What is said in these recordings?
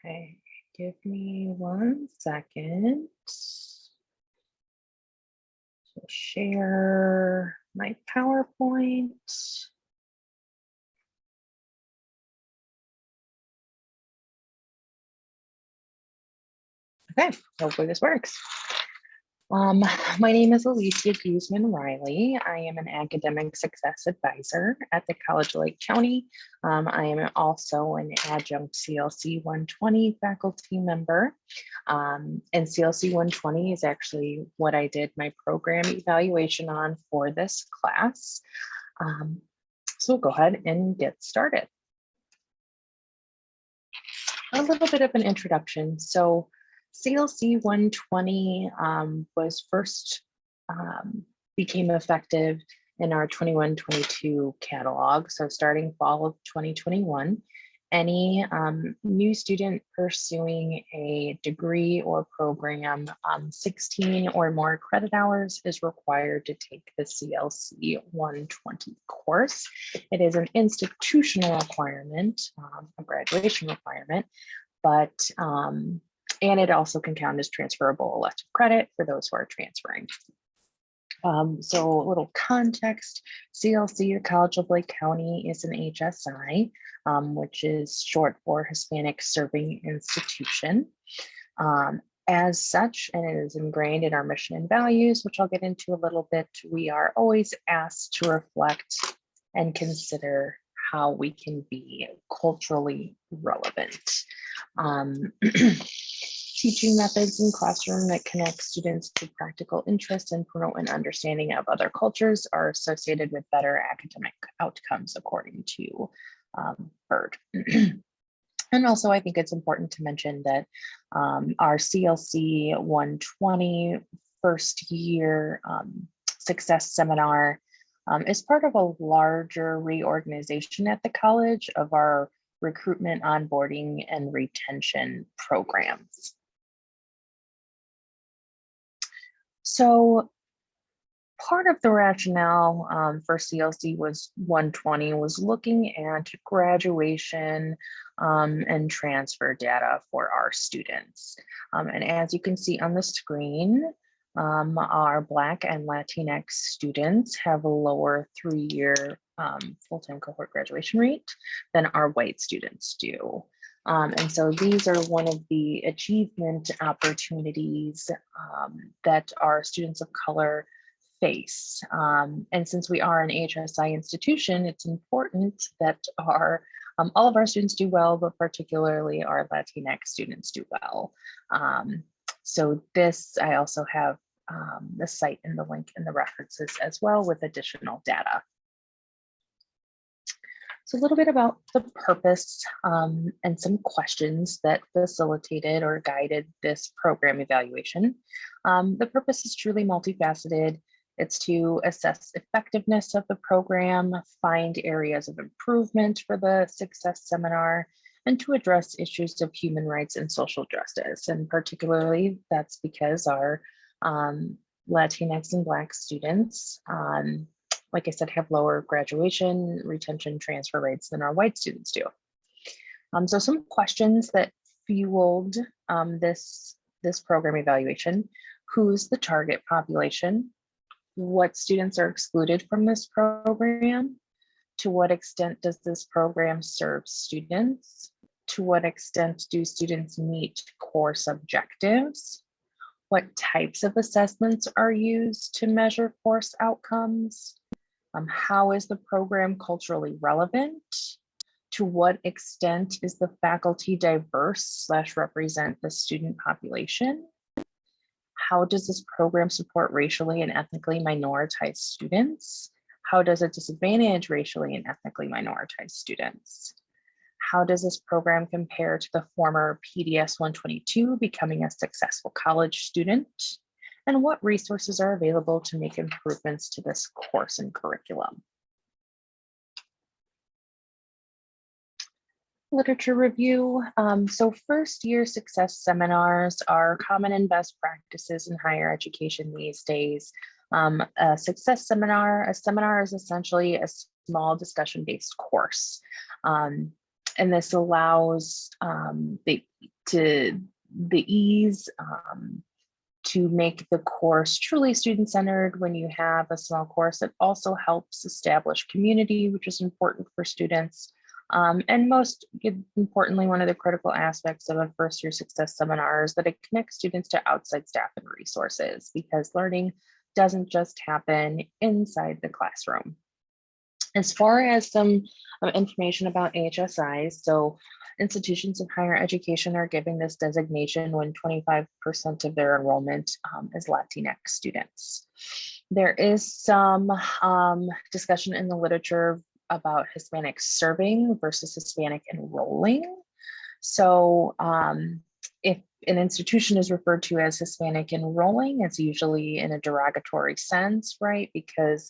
Okay, give me 1 second. So share my PowerPoint. Okay, hopefully this works. My name is Alicia Guzman-Riley. I am an academic success advisor at the College of Lake County. I am also an adjunct CLC 120 faculty member. And CLC 120 is actually what I did my program evaluation on for this class. So we'll go ahead and get started. A little bit of an introduction. So CLC 120 was first became effective in our 21-22 catalog. So starting fall of 2021, any new student pursuing a degree or program 16 or more credit hours is required to take the CLC 120 course. It is an institutional requirement, a graduation requirement, but and it also can count as transferable elective credit for those who are transferring. So a little context, CLC, the College of Lake County, is an HSI, which is short for Hispanic Serving Institution. As such, and it is ingrained in our mission and values, which I'll get into a little bit, we are always asked to reflect and consider how we can be culturally relevant. Teaching methods in classroom that connect students to practical interests and promote an understanding of other cultures are associated with better academic outcomes, according to Bird. And also, I think it's important to mention that our CLC 120 first year success seminar is part of a larger reorganization at the college of our recruitment, onboarding, and retention programs. So part of the rationale for CLC was 120 was looking at graduation and transfer data for our students. And as you can see on the screen, our Black and Latinx students have a lower 3-year full-time cohort graduation rate than our white students do. And so these are one of the achievement opportunities that our students of color face. And since we are an HSI institution, it's important that all of our students do well, but particularly our Latinx students do well. So this, I also have the site and the link in the references as well with additional data. So a little bit about the purpose and some questions that facilitated or guided this program evaluation. The purpose is truly multifaceted. It's to assess effectiveness of the program, find areas of improvement for the success seminar, and to address issues of human rights and social justice. And particularly, that's because our Latinx and Black students, like I said, have lower graduation, retention, transfer rates than our white students do. So some questions that fueled this program evaluation: who's the target population? What students are excluded from this program? To what extent does this program serve students? To what extent do students meet course objectives? What types of assessments are used to measure course outcomes? How is the program culturally relevant? To what extent is the faculty diverse / represent the student population? How does this program support racially and ethnically minoritized students? How does it disadvantage racially and ethnically minoritized students? How does this program compare to the former PDS 122, becoming a successful college student? And what resources are available to make improvements to this course and curriculum? Literature review. So first year success seminars are common and best practices in higher education these days. A success seminar, a seminar is essentially a small discussion-based course. And this allows the ease to make the course truly student-centered. When you have a small course, it also helps establish community, which is important for students. And most importantly, one of the critical aspects of a first-year success seminar is that it connects students to outside staff and resources, because learning doesn't just happen inside the classroom. As far as some information about HSIs, so institutions of higher education are giving this designation when 25% of their enrollment is Latinx students. There is some discussion in the literature about Hispanic serving versus Hispanic enrolling. So if an institution is referred to as Hispanic enrolling, it's usually in a derogatory sense, right? Because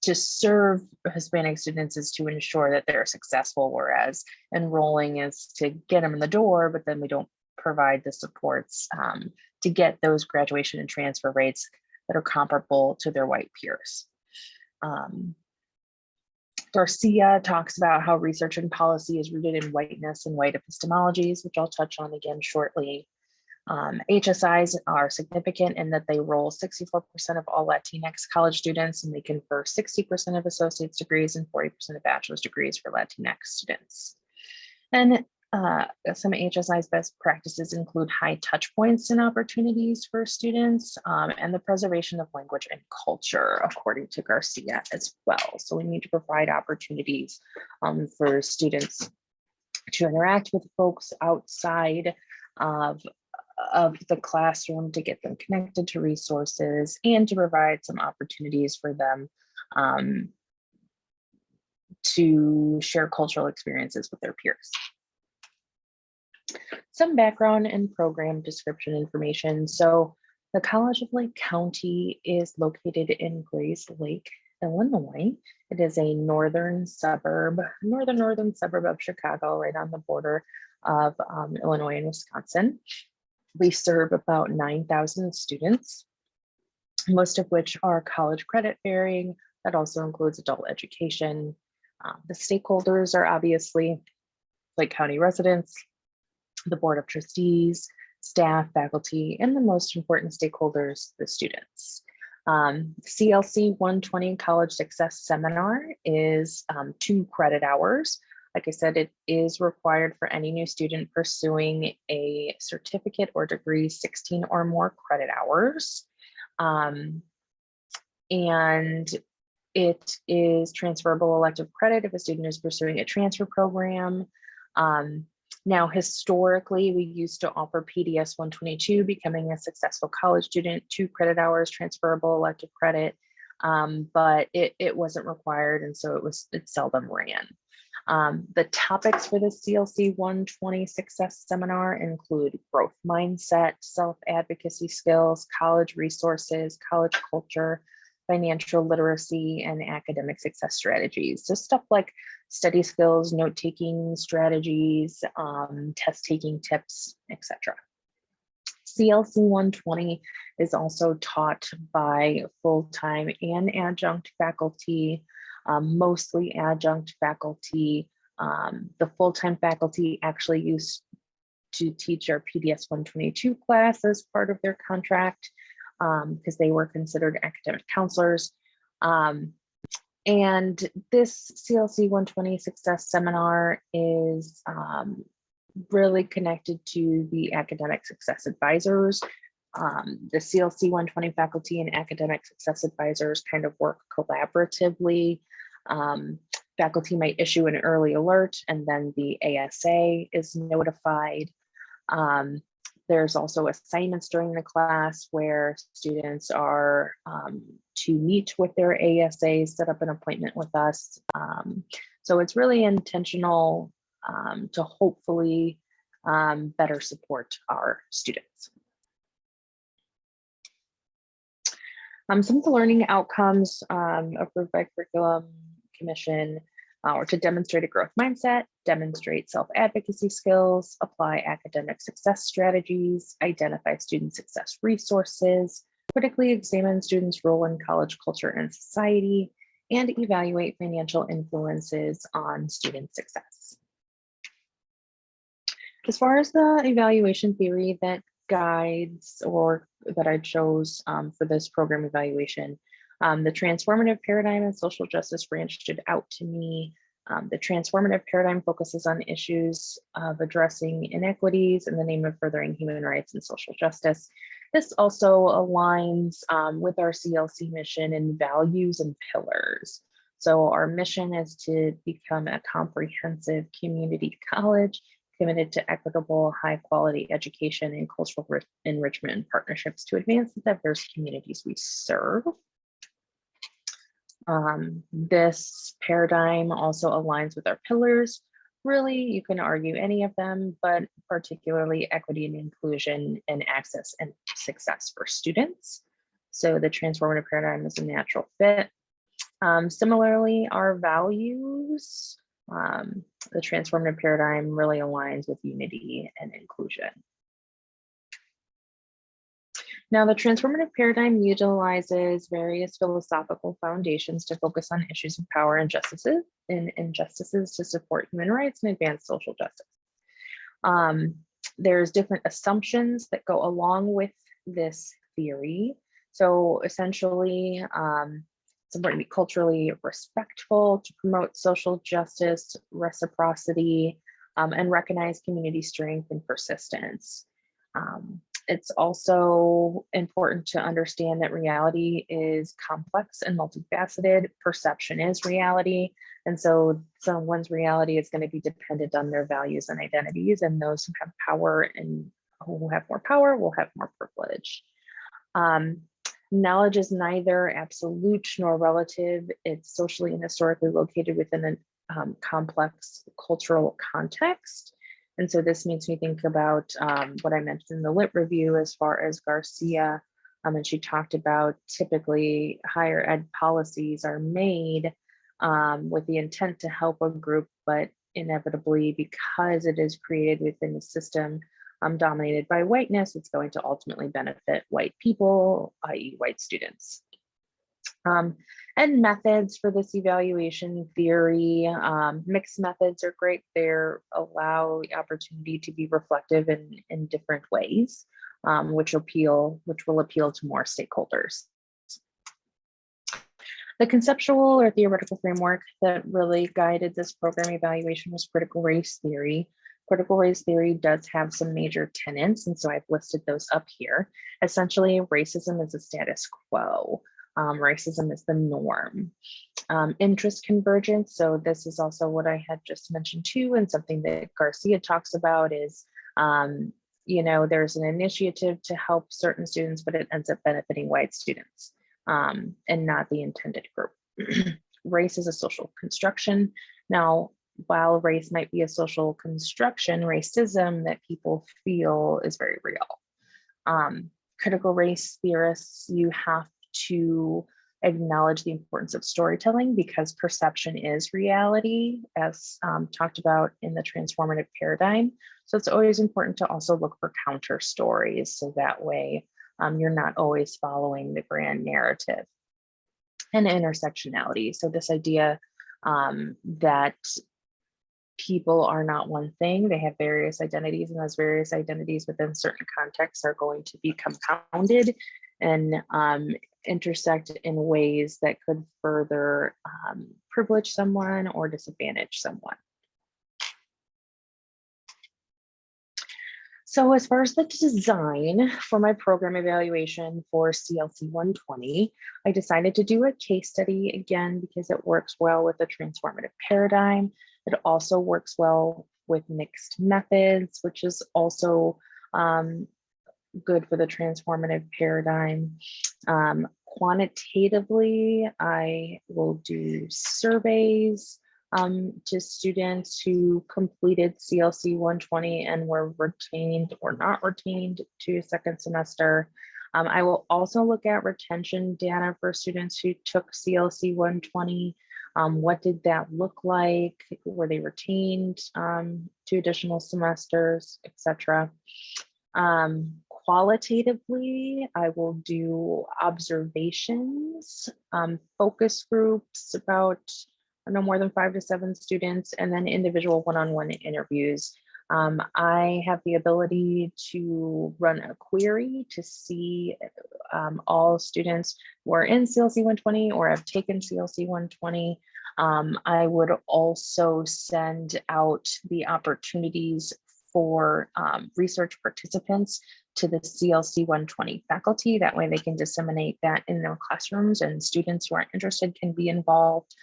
to serve Hispanic students is to ensure that they're successful, whereas enrolling is to get them in the door, but then we don't provide the supports to get those graduation and transfer rates that are comparable to their white peers. Garcia talks about how research and policy is rooted in whiteness and white epistemologies, which I'll touch on again shortly. HSIs are significant in that they enroll 64% of all Latinx college students, and they confer 60% of associate's degrees and 40% of bachelor's degrees for Latinx students. And some HSI's best practices include high touch points and opportunities for students, and the preservation of language and culture, according to Garcia as well. So we need to provide opportunities for students to interact with folks outside of the classroom, to get them connected to resources, and to provide some opportunities for them to share cultural experiences with their peers. Some background and program description information. So the College of Lake County is located in Grays Lake, Illinois. It is a northern suburb of Chicago, right on the border of Illinois and Wisconsin. We serve about 9,000 students, most of which are college credit bearing. That also includes adult education. The stakeholders are obviously Lake County residents, the Board of Trustees, staff, faculty, and the most important stakeholders, the students. CLC 120 College Success Seminar is 2 credit hours. Like I said, it is required for any new student pursuing a certificate or degree, 16 or more credit hours. And it is transferable elective credit if a student is pursuing a transfer program. Now, historically, we used to offer PDS 122, becoming a successful college student, 2 credit hours, transferable elective credit, but it wasn't required, and so it seldom ran. The topics for the CLC 120 Success Seminar include growth mindset, self-advocacy skills, college resources, college culture, financial literacy, and academic success strategies. So stuff like study skills, note-taking strategies, test-taking tips, etc. CLC 120 is also taught by full-time and adjunct faculty, mostly adjunct faculty. The full-time faculty actually used to teach our PDS 122 class as part of their contract, because they were considered academic counselors. And this CLC 120 Success Seminar is really connected to the academic success advisors. The CLC 120 faculty and academic success advisors kind of work collaboratively. Faculty might issue an early alert, and then the ASA is notified. There's also assignments during the class where students are to meet with their ASA, set up an appointment with us. So it's really intentional to hopefully better support our students. Some of the learning outcomes approved by Curriculum Commission or to demonstrate a growth mindset, demonstrate self-advocacy skills, apply academic success strategies, identify student success resources, critically examine students' role in college culture and society, and evaluate financial influences on student success. As far as the evaluation theory that guides or that I chose for this program evaluation, the transformative paradigm and social justice branch stood out to me. The transformative paradigm focuses on issues of addressing inequities in the name of furthering human rights and social justice. This also aligns with our CLC mission and values and pillars. So our mission is to become a comprehensive community college committed to equitable, high quality education and cultural enrichment and partnerships to advance the diverse communities we serve. This paradigm also aligns with our pillars. Really, you can argue any of them, but particularly equity and inclusion and access and success for students. So the transformative paradigm is a natural fit. Similarly, our values, the transformative paradigm really aligns with unity and inclusion. Now, the transformative paradigm utilizes various philosophical foundations to focus on issues of power and injustices to support human rights and advance social justice. There's different assumptions that go along with this theory. So essentially, it's important to be culturally respectful, to promote social justice, reciprocity, and recognize community strength and persistence. It's also important to understand that reality is complex and multifaceted. Perception is reality. And so someone's reality is going to be dependent on their values and identities, and those who have power and who have more power will have more privilege. Knowledge is neither absolute nor relative. It's socially and historically located within a complex cultural context. And so this makes me think about what I mentioned in the lit review as far as Garcia, and she talked about typically higher ed policies are made with the intent to help a group, but inevitably because it is created within a system dominated by whiteness, it's going to ultimately benefit white people, i.e. white students. And methods for this evaluation theory, mixed methods are great. They allow the opportunity to be reflective in different ways, which will appeal to more stakeholders. The conceptual or theoretical framework that really guided this program evaluation was critical race theory. Critical race theory does have some major tenets, and so I've listed those up here. Essentially, racism is a status quo. Racism is the norm. Interest convergence, so this is also what I had just mentioned too, and something that Garcia talks about is, there's an initiative to help certain students, but it ends up benefiting white students and not the intended group. Race is a social construction. Now, while race might be a social construction, racism that people feel is very real. Critical race theorists, you have to acknowledge the importance of storytelling because perception is reality, as talked about in the transformative paradigm. So it's always important to also look for counter stories, so that way you're not always following the grand narrative. And intersectionality, so this idea that people are not one thing, they have various identities, and those various identities within certain contexts are going to be compounded and intersect in ways that could further privilege someone or disadvantage someone. So as far as the design for my program evaluation for CLC 120, I decided to do a case study again because it works well with the transformative paradigm. It also works well with mixed methods, which is also good for the transformative paradigm. Quantitatively, I will do surveys to students who completed CLC 120 and were retained or not retained to second semester. I will also look at retention data for students who took CLC 120. What did that look like? Were they retained to additional semesters, etc.? Qualitatively, I will do observations, focus groups, about no more than 5 to 7 students, and then individual one-on-one interviews. I have the ability to run a query to see all students who are in CLC 120 or have taken CLC 120. I would also send out the opportunities for research participants to the CLC 120 faculty. That way they can disseminate that in their classrooms, and students who are interested can be involved.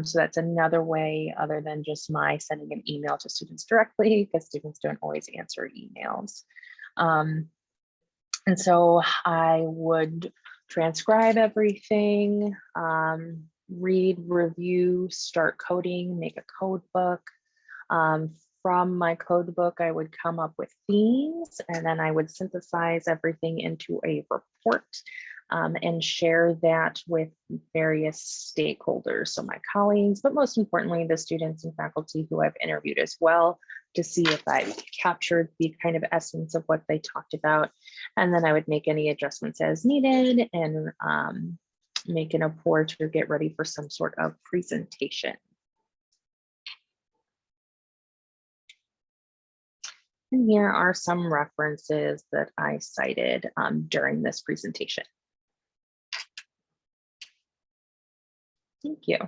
So that's another way other than just my sending an email to students directly, because students don't always answer emails. And so I would transcribe everything, read, review, start coding, make a code book. From my code book, I would come up with themes, and then I would synthesize everything into a report and share that with various stakeholders. So my colleagues, but most importantly, the students and faculty who I've interviewed as well, to see if I captured the kind of essence of what they talked about. And then I would make any adjustments as needed and make an report or get ready for some sort of presentation. And here are some references that I cited during this presentation. Thank you.